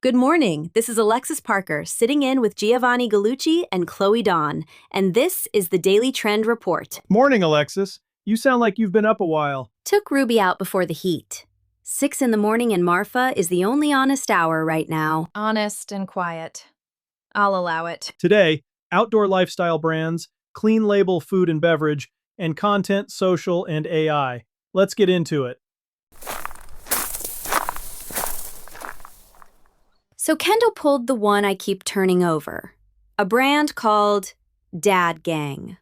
Good morning. This is Alexis Parker sitting in with Giovanni Gallucci and Chloe Dawn, and this is the Daily Trend Report. Morning, Alexis. You sound like you've been up a while. Took Ruby out before the heat. 6 in the morning in Marfa is the only honest hour right now. Honest and quiet. I'll allow it. Today, outdoor lifestyle brands, clean label food and beverage, and content, social, and AI. Let's get into it. So Kendall pulled the one I keep turning over, a brand called Dad Gang.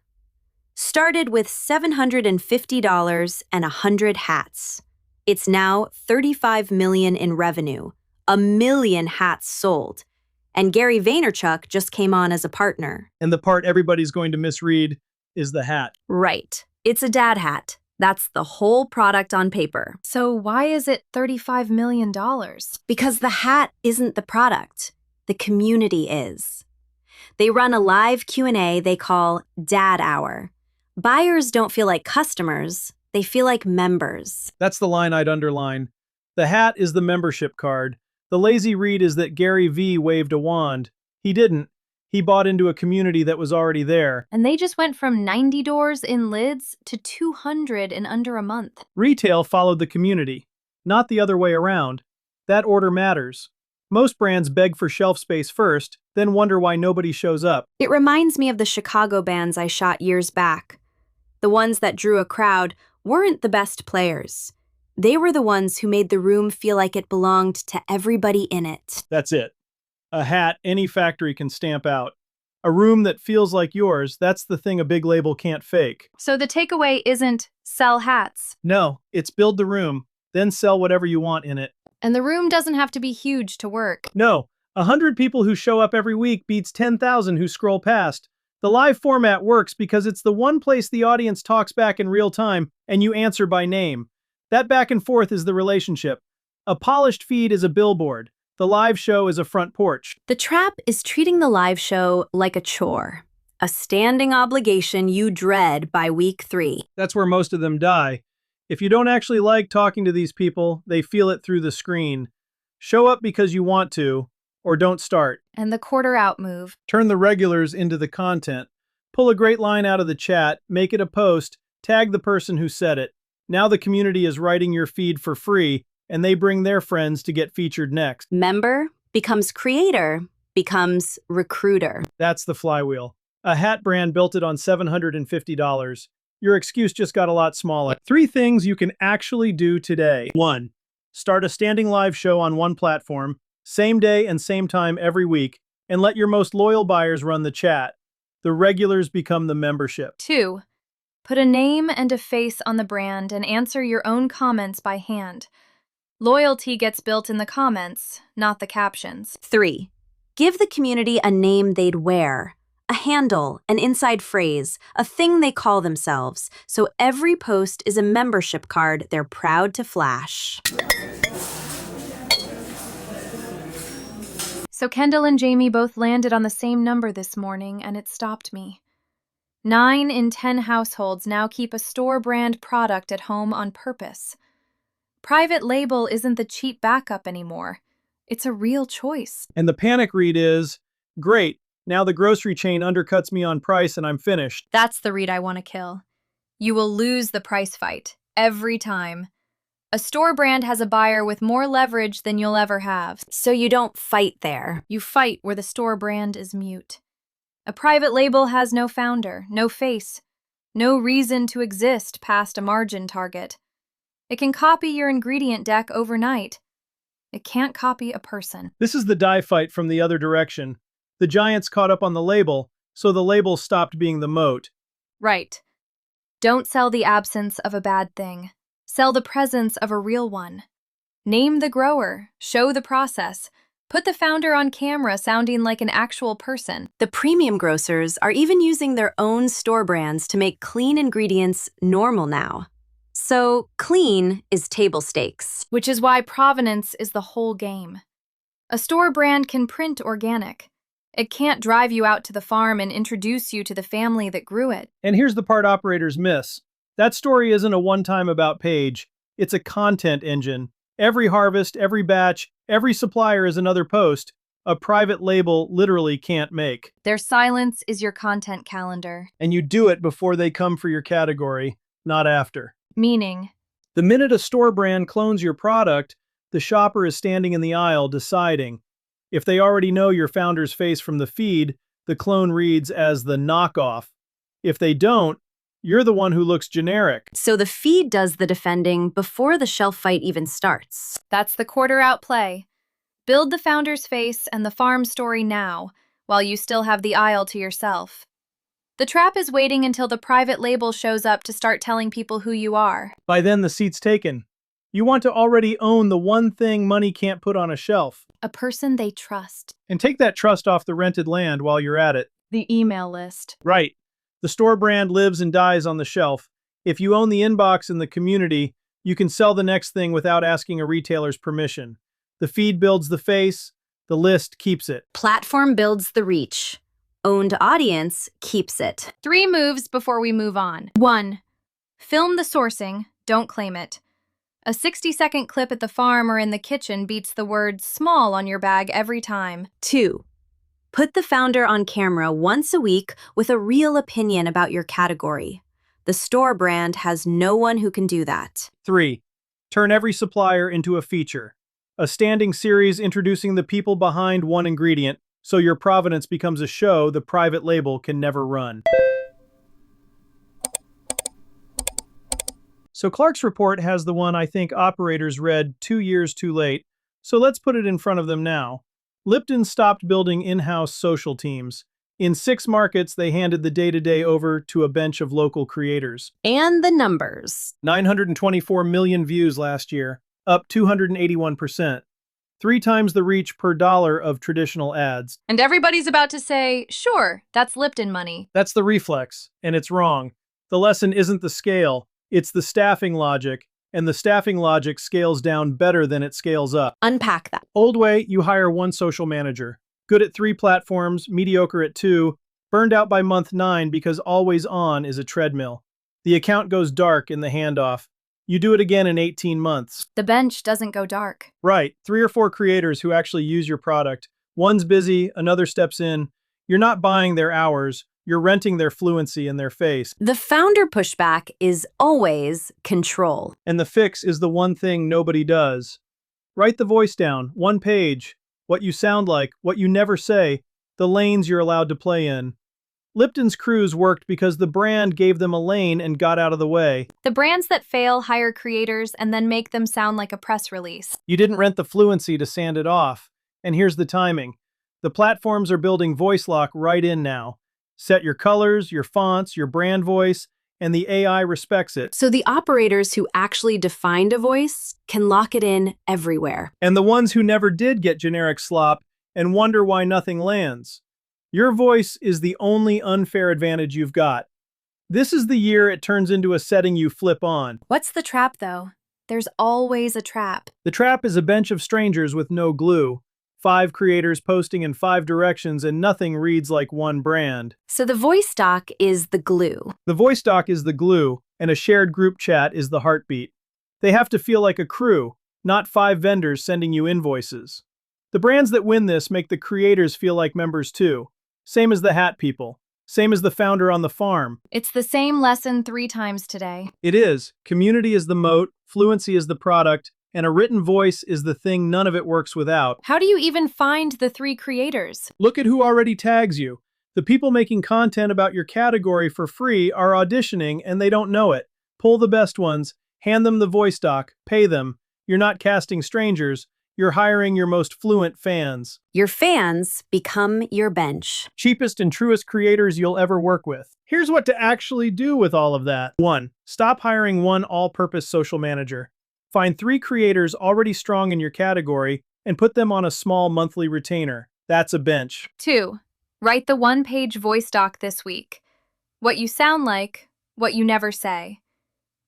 Started with $750 and 100 hats. It's now $35 million in revenue, 1 million hats sold. And Gary Vaynerchuk just came on as a partner. And the part everybody's going to misread is the hat. Right. It's a dad hat. That's the whole product on paper. So why is it $35 million? Because the hat isn't the product. The community is. They run a live Q&A they call Dad Hour. Buyers don't feel like customers. They feel like members. That's the line I'd underline. The hat is the membership card. The lazy read is that Gary V waved a wand. He didn't. He bought into a community that was already there. And they just went from 90 doors in lids to 200 in under a month. Retail followed the community, not the other way around. That order matters. Most brands beg for shelf space first, then wonder why nobody shows up. It reminds me of the Chicago bands I shot years back. The ones that drew a crowd weren't the best players. They were the ones who made the room feel like it belonged to everybody in it. That's it. A hat any factory can stamp out. A room that feels like yours, that's the thing a big label can't fake. So the takeaway isn't sell hats. No, it's build the room, then sell whatever you want in it. And the room doesn't have to be huge to work. No, 100 people who show up every week beats 10,000 who scroll past. The live format works because it's the one place the audience talks back in real time and you answer by name. That back and forth is the relationship. A polished feed is a billboard. The live show is a front porch. The trap is treating the live show like a chore, a standing obligation you dread by week 3. That's where most of them die. If you don't actually like talking to these people, they feel it through the screen. Show up because you want to, or don't start. And the quarter out move. Turn the regulars into the content. Pull a great line out of the chat, make it a post, tag the person who said it. Now the community is writing your feed for free, and they bring their friends to get featured next. Member becomes creator, becomes recruiter. That's the flywheel. A hat brand built it on $750. Your excuse just got a lot smaller. 3 things you can actually do today. 1. Start a standing live show on one platform, same day and same time every week, and let your most loyal buyers run the chat. The regulars become the membership. 2. Put a name and a face on the brand and answer your own comments by hand. Loyalty gets built in the comments, not the captions. 3. Give the community a name they'd wear, a handle, an inside phrase, a thing they call themselves, so every post is a membership card they're proud to flash. So Kendall and Jayme both landed on the same number this morning, and it stopped me. 9 in 10 households now keep a store brand product at home on purpose. Private label isn't the cheap backup anymore. It's a real choice. And the panic read is, great, now the grocery chain undercuts me on price and I'm finished. That's the read I want to kill. You will lose the price fight, every time. A store brand has a buyer with more leverage than you'll ever have. So you don't fight there. You fight where the store brand is mute. A private label has no founder, no face, no reason to exist past a margin target. It can copy your ingredient deck overnight. It can't copy a person. This is the die fight from the other direction. The giants caught up on the label, so the label stopped being the moat. Right. Don't sell the absence of a bad thing. Sell the presence of a real one. Name the grower, show the process, put the founder on camera sounding like an actual person. The premium grocers are even using their own store brands to make clean ingredients normal now. So clean is table stakes. Which is why provenance is the whole game. A store brand can print organic. It can't drive you out to the farm and introduce you to the family that grew it. And here's the part operators miss. That story isn't a one-time about page. It's a content engine. Every harvest, every batch, every supplier is another post a private label literally can't make. Their silence is your content calendar. And you do it before they come for your category, not after. Meaning, The minute a store brand clones your product, the shopper is standing in the aisle deciding. If they already know your founder's face from the feed, the clone reads as the knockoff. If they don't, you're the one who looks generic. So the feed does the defending before the shelf fight even starts. that's the quarter out play. Build the founder's face and the farm story now, while you still have the aisle to yourself. The trap is waiting until the private label shows up to start telling people who you are. By then, the seat's taken. You want to already own the one thing money can't put on a shelf. A person they trust. And take that trust off the rented land while you're at it. The email list. Right. The store brand lives and dies on the shelf. If you own the inbox in the community, you can sell the next thing without asking a retailer's permission. The feed builds the face, the list keeps it. Platform builds the reach. Owned audience keeps it. 3 moves before we move on. 1. Film the sourcing, don't claim it. A 60-second clip at the farm or in the kitchen beats the word small on your bag every time. 2. Put the founder on camera once a week with a real opinion about your category. The store brand has no one who can do that. 3. Turn every supplier into a feature. A standing series introducing the people behind one ingredient, so your provenance becomes a show the private label can never run. So Clark's report has the one I think operators read 2 years too late, so let's put it in front of them now. Lipton stopped building in-house social teams. In 6 markets, they handed the day-to-day over to a bench of local creators. And the numbers. 924 million views last year, up 281%. 3 times the reach per dollar of traditional ads. And everybody's about to say, sure, that's Lipton money. That's the reflex, and it's wrong. The lesson isn't the scale, it's the staffing logic, and the staffing logic scales down better than it scales up. Unpack that. Old way, you hire 1 social manager. Good at 3 platforms, mediocre at 2, burned out by month 9 because always on is a treadmill. The account goes dark in the handoff. You do it again in 18 months. The bench doesn't go dark. Right, 3 or 4 creators who actually use your product. One's busy, another steps in. You're not buying their hours, you're renting their fluency in their face. The founder pushback is always control. And the fix is the one thing nobody does. Write the voice down, 1 page. What you sound like, what you never say, the lanes you're allowed to play in. Lipton's crews worked because the brand gave them a lane and got out of the way. The brands that fail hire creators and then make them sound like a press release. You didn't rent the fluency to sand it off. And here's the timing. The platforms are building voice lock right in now. Set your colors, your fonts, your brand voice, and the AI respects it. So the operators who actually defined a voice can lock it in everywhere. And the ones who never did get generic slop and wonder why nothing lands. Your voice is the only unfair advantage you've got. This is the year it turns into a setting you flip on. What's the trap, though? There's always a trap. The trap is a bench of strangers with no glue. 5 creators posting in 5 directions and nothing reads like one brand. So the voice doc is the glue. The voice doc is the glue, and a shared group chat is the heartbeat. They have to feel like a crew, not 5 vendors sending you invoices. The brands that win this make the creators feel like members too. Same as the hat people. Same as the founder on the farm. It's the same lesson 3 times today. It is. Community is the moat, fluency is the product, and a written voice is the thing none of it works without. How do you even find the 3 creators? Look at who already tags you. The people making content about your category for free are auditioning and they don't know it. Pull the best ones, hand them the voice doc, pay them. You're not casting strangers. You're hiring your most fluent fans. Your fans become your bench. Cheapest and truest creators you'll ever work with. Here's what to actually do with all of that. 1. Stop hiring 1 all-purpose social manager. Find 3 creators already strong in your category and put them on a small monthly retainer. That's a bench. 2. Write the 1-page voice doc this week. What you sound like, what you never say.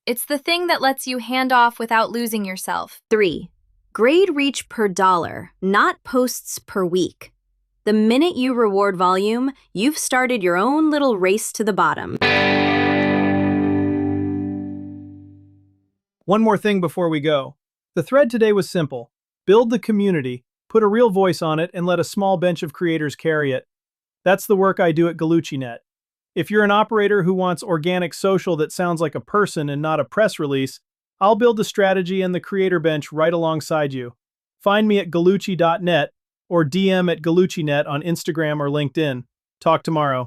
It's the thing that lets you hand off without losing yourself. 3. Grade reach per dollar, not posts per week. The minute you reward volume, you've started your own little race to the bottom. One more thing before we go. The thread today was simple. Build the community, put a real voice on it, and let a small bench of creators carry it. That's the work I do at gallucci.net. If you're an operator who wants organic social that sounds like a person and not a press release, I'll build the strategy and the creator bench right alongside you. Find me at gallucci.net or DM at gallucci.net on Instagram or LinkedIn. Talk tomorrow.